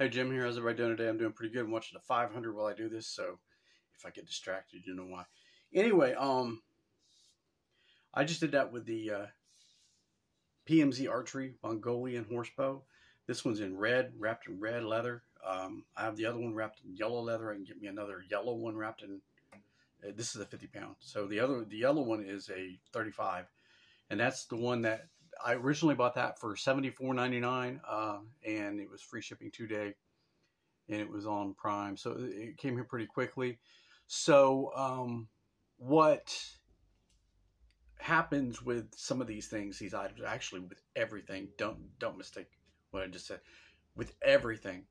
Hey Jim here, how's everybody doing today? I'm doing pretty good. I'm watching the 500 while I do this, so if I get distracted, you know why. Anyway, I just did that with the PMZ Archery Mongolian Horsebow. This one's in red, wrapped in red leather. I have the other one wrapped in yellow leather. I can get me another yellow one wrapped in. This is a 50 pound. So the yellow one is a 35, and that's the one that I originally bought that for $74.99, and it was free shipping 2-day, and it was on Prime, so it came here pretty quickly. So what happens with some of these things, these items, actually with everything, don't mistake what I just said, with everything,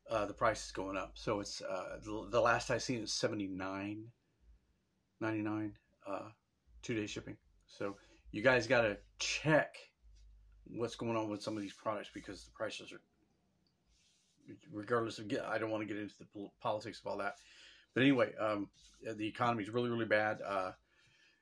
the price is going up. So it's the last I seen is $79.99, 2-day shipping. So you guys got to check what's going on with some of these products, because the prices are, regardless of, I don't want to get into the politics of all that. But anyway, the economy is really, really bad.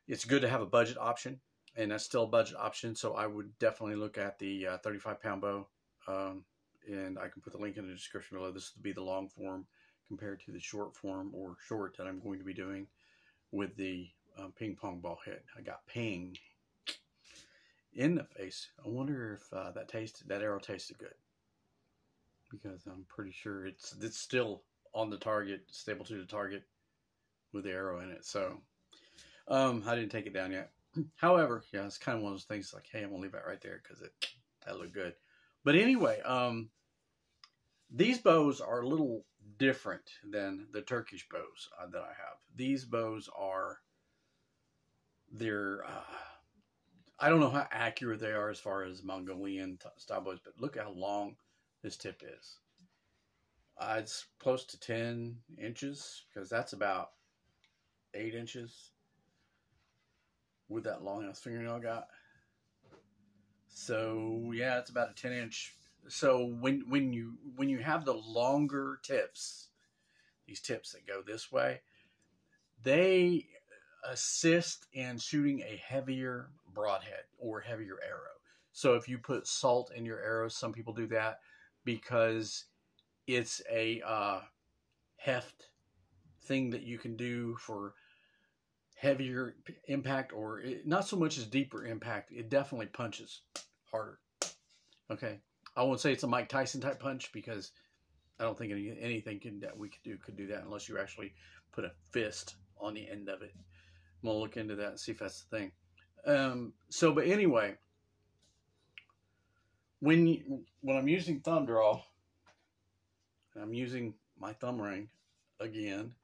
It's good to have a budget option, and that's still a budget option. So I would definitely look at the 35 pound bow. And I can put the link in the description below. This will be the long form compared to the short form, or short, that I'm going to be doing with the ping pong ball head. I got ping in the face. I wonder if that arrow tasted good, because I'm pretty sure it's still on the target, stable to the target with the arrow in it. So I didn't take it down yet. However, yeah, it's kind of one of those things like, hey, I'm gonna leave that right there because that looked good. But anyway, these bows are a little different than the Turkish bows that I have. These bows are, I don't know how accurate they are as far as Mongolian style bows, but look how long this tip is. It's close to 10 inches, because that's about 8 inches with that long ass fingernail I got. So yeah, it's about a 10-inch. So when you have the longer tips, these tips that go this way, they assist in shooting a heavier broadhead or heavier arrow. So if you put salt in your arrows, some people do that because it's a heft thing that you can do for heavier impact, or not so much as deeper impact. It definitely punches harder. Okay, I won't say it's a Mike Tyson type punch, because I don't think anything that we could do that unless you actually put a fist on the end of it. I'm gonna look into that and see if that's the thing. But anyway, when I'm using thumb draw, I'm using my thumb ring again.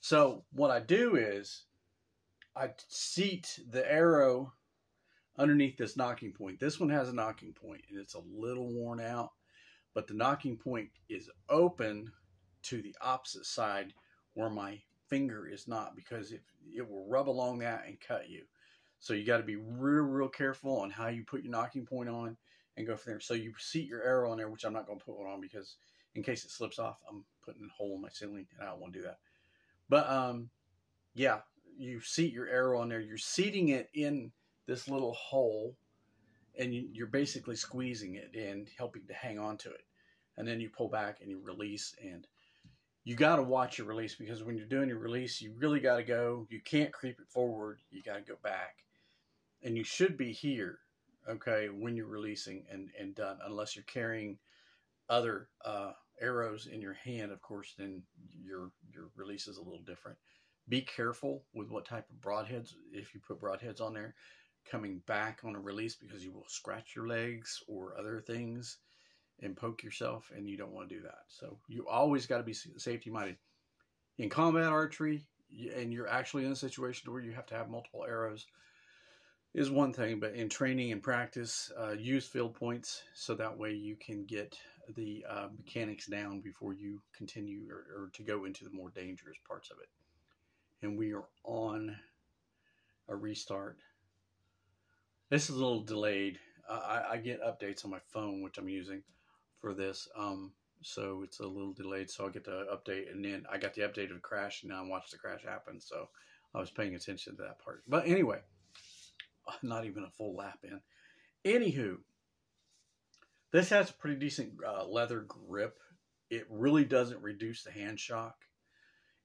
So what I do is I seat the arrow underneath this nocking point. This one has a nocking point, and it's a little worn out, but the nocking point is open to the opposite side where my finger is not, because it will rub along that and cut you. So you got to be real careful on how you put your nocking point on and go from there. So you seat your arrow on there, which I'm not going to put one on, because in case it slips off, I'm putting a hole in my ceiling, and I don't want to do that. But yeah, you seat your arrow on there. You're seating it in this little hole, and you're basically squeezing it and helping to hang on to it. And then you pull back and you release, and you got to watch your release, because when you're doing your release, you really got to go. You can't creep it forward. You got to go back, and you should be here, okay, when you're releasing and done, unless you're carrying other arrows in your hand, of course, then your release is a little different. Be careful with what type of broadheads, if you put broadheads on there, coming back on a release, because you will scratch your legs or other things and poke yourself, and you don't want to do that. So you always got to be safety minded. In combat archery, and you're actually in a situation where you have to have multiple arrows, is one thing, but in training and practice, use field points, so that way you can get the mechanics down before you continue or to go into the more dangerous parts of it. And we are on a restart. This is a little delayed. I get updates on my phone, which I'm using for this. So it's a little delayed. So I'll get the update, and then I got the update of the crash, and now I watched the crash happen. So I was paying attention to that part. But anyway, not even a full lap in. Anywho, this has a pretty decent leather grip. It really doesn't reduce the hand shock.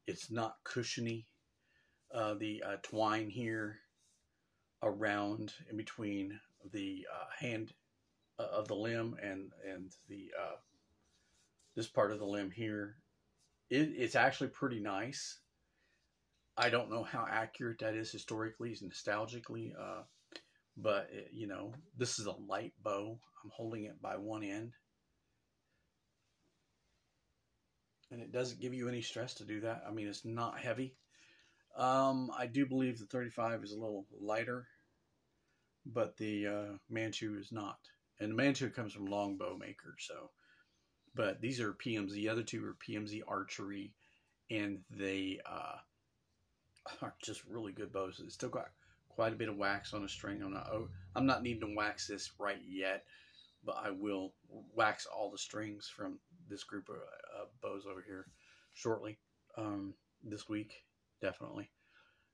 It's not cushiony. The twine here around in between the hand of the limb and the this part of the limb here, it's actually pretty nice. I don't know how accurate that is historically, nostalgically, but you know, this is a light bow. I'm holding it by one end, and it doesn't give you any stress to do that. I mean, it's not heavy. I do believe the 35 is a little lighter, but the Manchu is not. And the Manchu comes from Longbow Maker, so. But these are PMZ. The other two are PMZ Archery, and they are just really good bows. It's still got quite a bit of wax on the string. I'm not needing to wax this right yet, but I will wax all the strings from this group of bows over here shortly. This week, definitely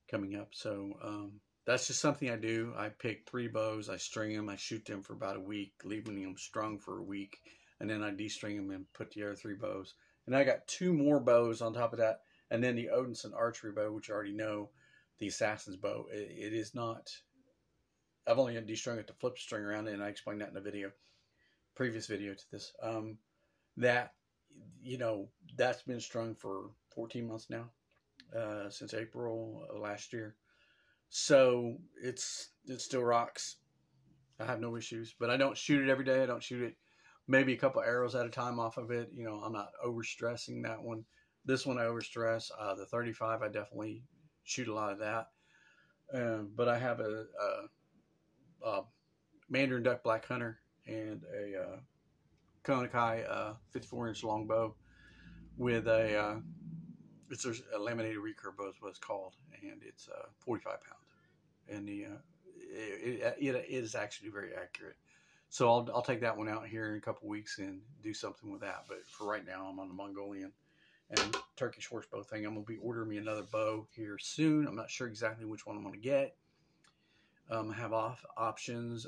coming up. So that's just something I do. I pick 3 bows, I string them, I shoot them for about a week, leaving them strung for a week, and then I de-string them and put the other 3 bows. And I got 2 more bows on top of that, and then the Odinson archery bow, which you already know, the Assassin's bow. It is not. I've only de-strung it to flip the string around, and I explained that in the previous video to this. That, you know, that's been strung for 14 months now, since April of last year. So it still rocks. I have no issues, but I don't shoot it every day. I don't shoot it maybe a couple arrows at a time off of it. You know, I'm not over stressing that one. This one I over stress. The 35, I definitely shoot a lot of that. But I have a Mandarin Duck Black Hunter and a Konikai 54-inch longbow with it's a laminated recurve bow is what it's called, and it's 45 pound, and it is actually very accurate. So I'll take that one out here in a couple weeks and do something with that. But for right now, I'm on the Mongolian and Turkish horse bow thing. I'm gonna be ordering me another bow here soon. I'm not sure exactly which one I'm gonna get. I have options.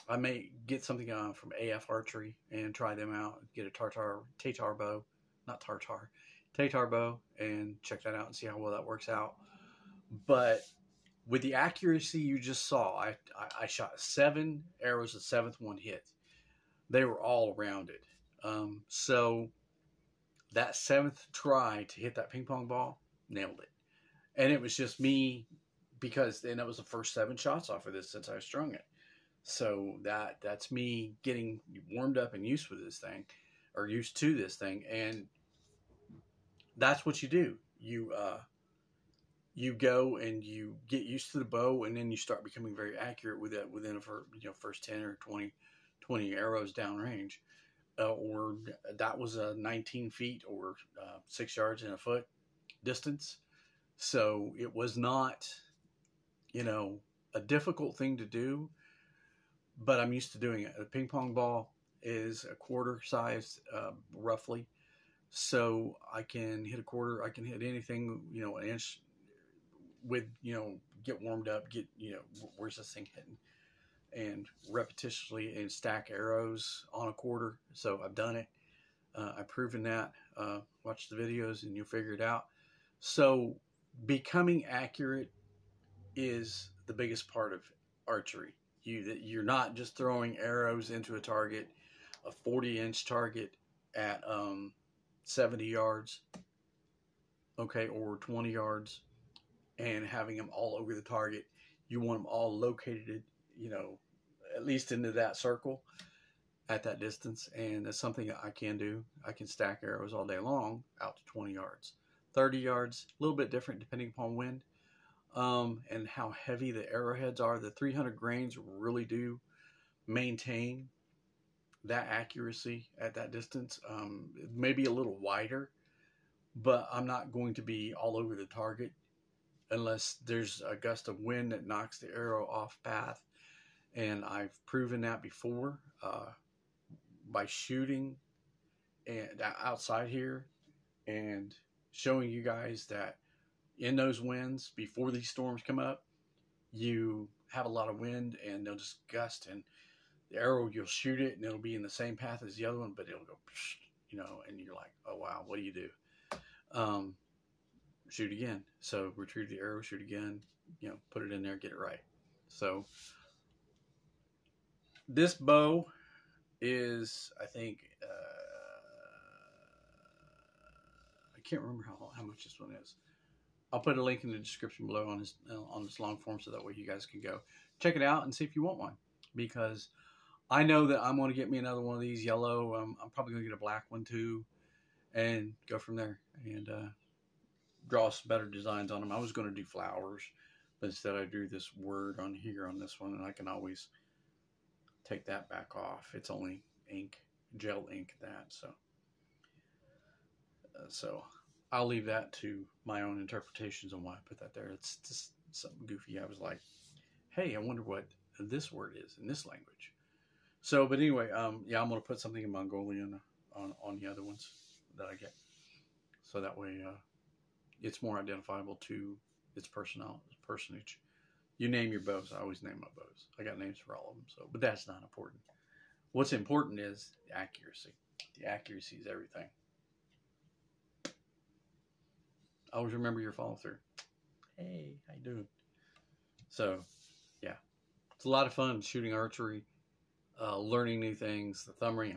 I may get something from AF Archery and try them out. Get a Tatar bow, not tartar, Tatar bow, and check that out and see how well that works out. But with the accuracy you just saw, I shot 7 arrows, the 7th one hit. They were all rounded. So that 7th try to hit that ping pong ball, nailed it. And it was just me, because then that was the first 7 shots off of this since I strung it. So that's me getting warmed up and used with this thing, or used to this thing. And that's what you do. You go and you get used to the bow, and then you start becoming very accurate with it within a first 10 or 20 arrows downrange. Or that was a 19 feet or 6 yards and a foot distance. So it was not, you know, a difficult thing to do, but I'm used to doing it. A ping pong ball is a quarter size, roughly. So I can hit a quarter. I can hit anything, you know, an inch with, you know, get warmed up, get, you know, where's this thing hitting? And repetitiously and stack arrows on a quarter. So I've done it. I've proven that. Watch the videos and you'll figure it out. So becoming accurate is the biggest part of archery. You're not just throwing arrows into a target, a 40-inch target at 70 yards, okay, or 20 yards, and having them all over the target. You want them all located, you know, at least into that circle at that distance. And that's something that I can do. I can stack arrows all day long out to 20 yards, 30 yards, a little bit different depending upon wind. And how heavy the arrowheads are. The 300 grains really do maintain that accuracy at that distance. Maybe a little wider, but I'm not going to be all over the target unless there's a gust of wind that knocks the arrow off path. And I've proven that before by shooting and outside here and showing you guys that in those winds, before these storms come up, you have a lot of wind and they'll just gust, and the arrow, you'll shoot it and it'll be in the same path as the other one, but it'll go, you know, and you're like, oh wow, what do you do? Shoot again. So retrieve the arrow, shoot again, you know, put it in there, get it right. So this bow is, I think, I can't remember how much this one is. I'll put a link in the description below on this long form, so that way you guys can go check it out and see if you want one. Because I know that I'm going to get me another one of these yellow. I'm probably going to get a black one too, and go from there and draw some better designs on them. I was going to do flowers, but instead I drew this word on here on this one, and I can always take that back off. It's only ink, gel ink, that. So I'll leave that to my own interpretations on why I put that there. It's just something goofy. I was like, hey, I wonder what this word is in this language. So, but anyway, yeah, I'm going to put something in Mongolian on the other ones that I get. So that way it's more identifiable to its personage. You name your bows. I always name my bows. I got names for all of them. So, but that's not important. What's important is the accuracy. The accuracy is everything. Always remember your follow through. Hey, how you doing? So, yeah, it's a lot of fun shooting archery, learning new things. The thumb ring,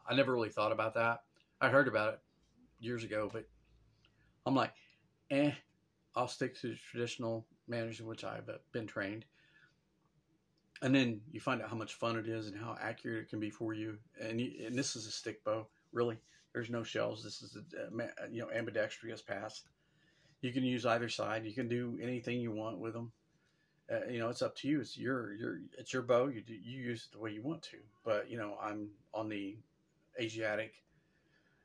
I never really thought about that. I heard about it years ago, but I'm like, I'll stick to the traditional manners in which I've been trained. And then you find out how much fun it is and how accurate it can be for you. And this is a stick bow, really. There's no shells. This is a ambidextrous pass. You can use either side. You can do anything you want with them. It's up to you. It's your bow. You use it the way you want to. But I'm on the Asiatic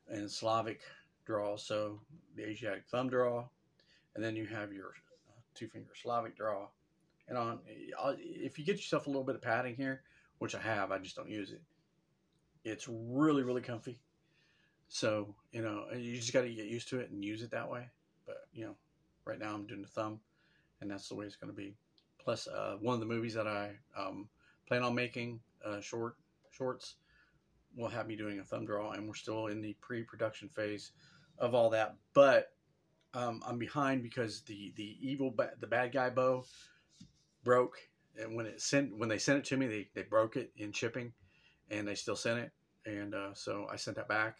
and Slavic draw. So the Asiatic thumb draw, and then you have your 2-finger Slavic draw. And if you get yourself a little bit of padding here, which I have, I just don't use it. It's really, really comfy. So, you just got to get used to it and use it that way. But, right now I'm doing the thumb, and that's the way it's going to be. Plus, one of the movies that I plan on making, shorts, will have me doing a thumb draw, and we're still in the pre-production phase of all that. But I'm behind because the bad guy bow broke, and when they sent it to me, they broke it in shipping, and they still sent it, and so I sent that back.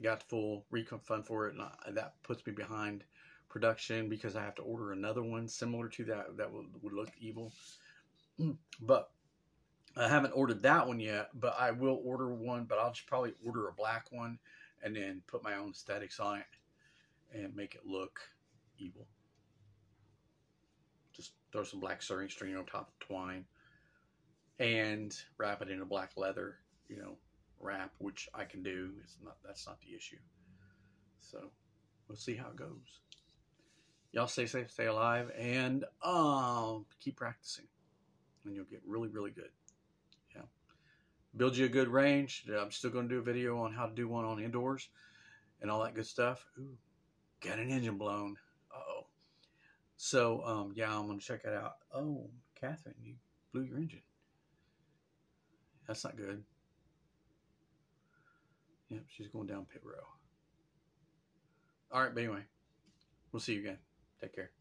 Got full refund for it, and that puts me behind production because I have to order another one similar to that would look evil. But I haven't ordered that one yet, but I will order one. But I'll just probably order a black one and then put my own aesthetics on it and make it look evil. Just throw some black sewing string on top of twine and wrap it in a black leather, wrap, which I can do. That's not the issue. So we'll see how it goes. Y'all stay safe, stay alive, and keep practicing, and you'll get really, really good. Yeah, build you a good range. I'm still going to do a video on how to do one on indoors and all that good stuff. Ooh, got an engine blown. Uh-oh. So yeah, I'm going to check it out. Oh, Catherine, you blew your engine. That's not good. Yep, she's going down pit row. All right, but anyway, we'll see you again. Take care.